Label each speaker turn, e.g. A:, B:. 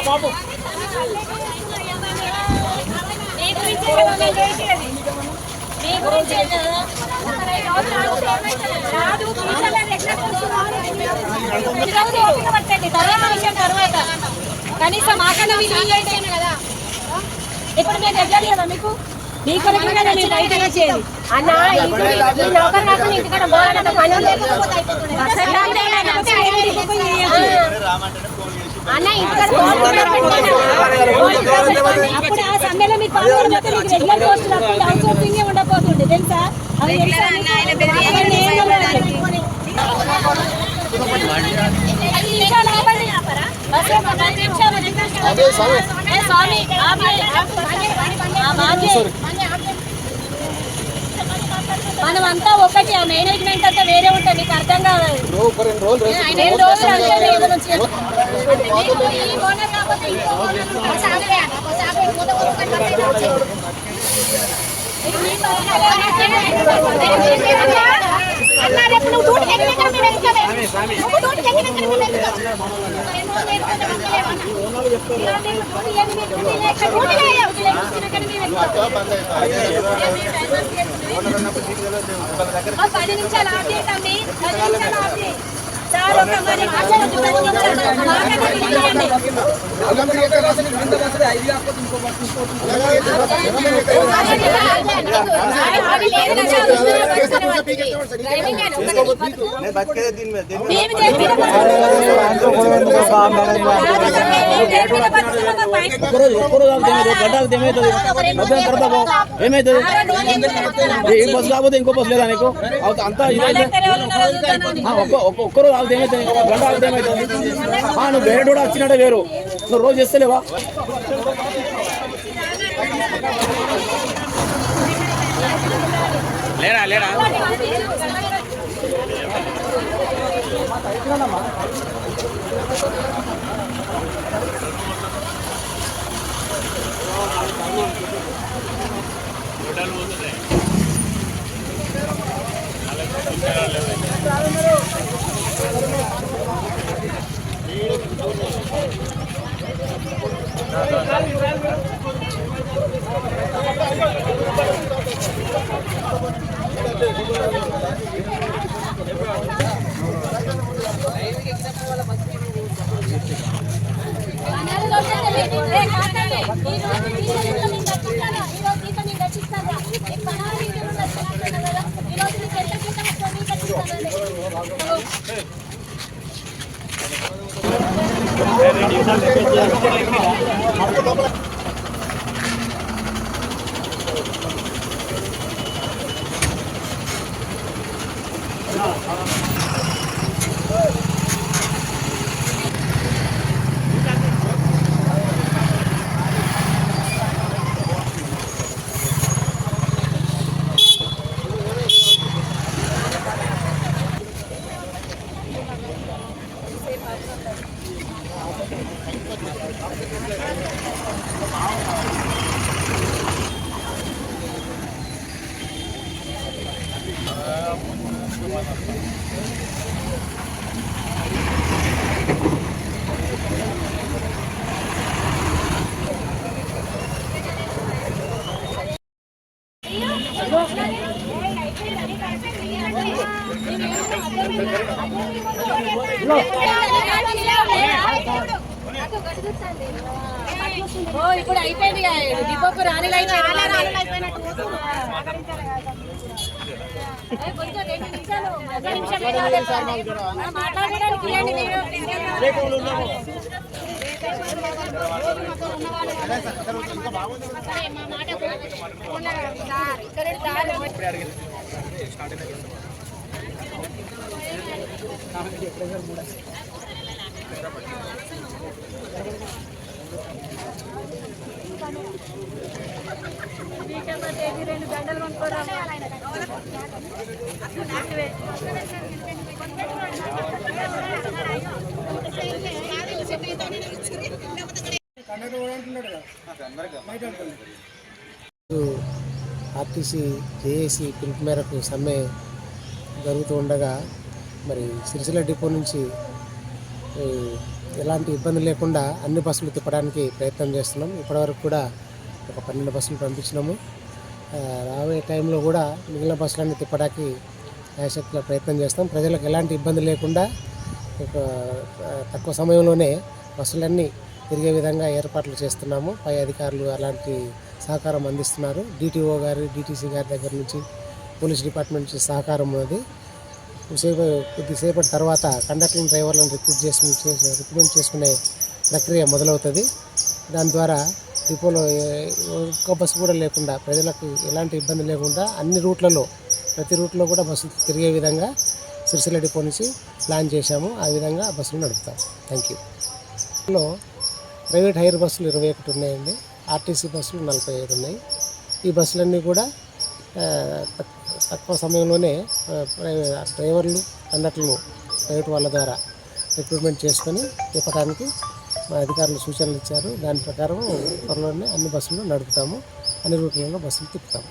A: బాబు
B: కనీసం మాకన్నా కదా ఇప్పుడు మేము దగ్గర కదా మీకు మీ కొరకు కదా మీరు బయట వచ్చేది అన్న ఇంటికాడ బాగా పని అన్న ఇంటికాడ అప్పుడు ఆ సమయంలో మీకు పాల్గొనకపోతే మీకు రెగ్యులర్ పోస్టులు అప్పుడు అవుట్ సోర్సింగ్ ఉండకపోతుండే తెలుసా అవి మనమంతా ఒకటి ఆ మేనేజ్మెంట్ అంతా వేరే ఉంటుంది మీకు అర్థం కాదు పది నిమిషాలు ఆపేయండి సార్ ఒక మరి
A: ఏమైతుంది ఏం బస్సు కాకపోతే ఇంకో బస్సు లేదా నీకు అంతా ఒక్కరు వాళ్ళది ఏమైతుంది గంట వాళ్ళది ఏమైతుంది నువ్వు వేరే కూడా వచ్చినట్టే వేరు నువ్వు రోజు చేస్తలేవా లేరా లేరా
B: ఇప్పుడు అయిపోయింది దీపకు రాని మాట్లాడడానికి రెండు గంటలు కొనుక్కోరా
C: ఆర్టీసీ జేఏసీ పిలుపు మేరకు సమ్మె జరుగుతూ ఉండగా మరి సిరిసిల్ల డిపో నుంచి ఎలాంటి ఇబ్బంది లేకుండా అన్ని బస్సులు తిప్పడానికి ప్రయత్నం చేస్తున్నాం. ఇప్పటివరకు కూడా ఒక 12 బస్సులు పంపించినాము. రాబోయే టైంలో కూడా మిగిలిన బస్సులన్నీ తిప్పడానికి శాయశక్తిలో ప్రయత్నం చేస్తాం. ప్రజలకు ఎలాంటి ఇబ్బంది లేకుండా తక్కువ సమయంలోనే బస్సులన్నీ తిరిగే విధంగా ఏర్పాట్లు చేస్తున్నాము. పై అధికారులు అలాంటి సహకారం అందిస్తున్నారు. డిటిఓ గారు, డిటీసీ గారి దగ్గర నుంచి పోలీస్ డిపార్ట్మెంట్ నుంచి సహకారం ఉన్నది. కొద్దిసేపటి తర్వాత కండక్టర్లను, డ్రైవర్లను రిక్రూట్మెంట్ చేసుకునే ప్రక్రియ మొదలవుతుంది. దాని ద్వారా డిపోలో ఒక్క బస్సు కూడా లేకుండా ప్రజలకు ఎలాంటి ఇబ్బంది లేకుండా అన్ని రూట్లలో ప్రతి రూట్లో కూడా బస్సులు తిరిగే విధంగా సిరిసిల్ల డిపో నుంచి ప్లాన్ చేశాము. ఆ విధంగా బస్సులు నడుపుతాం. Thank you. ప్రైవేట్ హైర్ బస్సులు 21 ఉన్నాయండి. ఆర్టీసీ బస్సులు 45 ఉన్నాయి. ఈ బస్సులన్నీ కూడా తక్కువ సమయంలోనే డ్రైవర్లు, కండక్టర్లు ప్రైవేట్ వాళ్ళ ద్వారా రిక్రూట్మెంట్ చేసుకొని తిప్పడానికి మా అధికారులు సూచనలు ఇచ్చారు. దాని ప్రకారం త్వరలోనే అన్ని బస్సులు నడుపుతాము. అన్ని రూట్లలో బస్సులు తిప్పుతాము.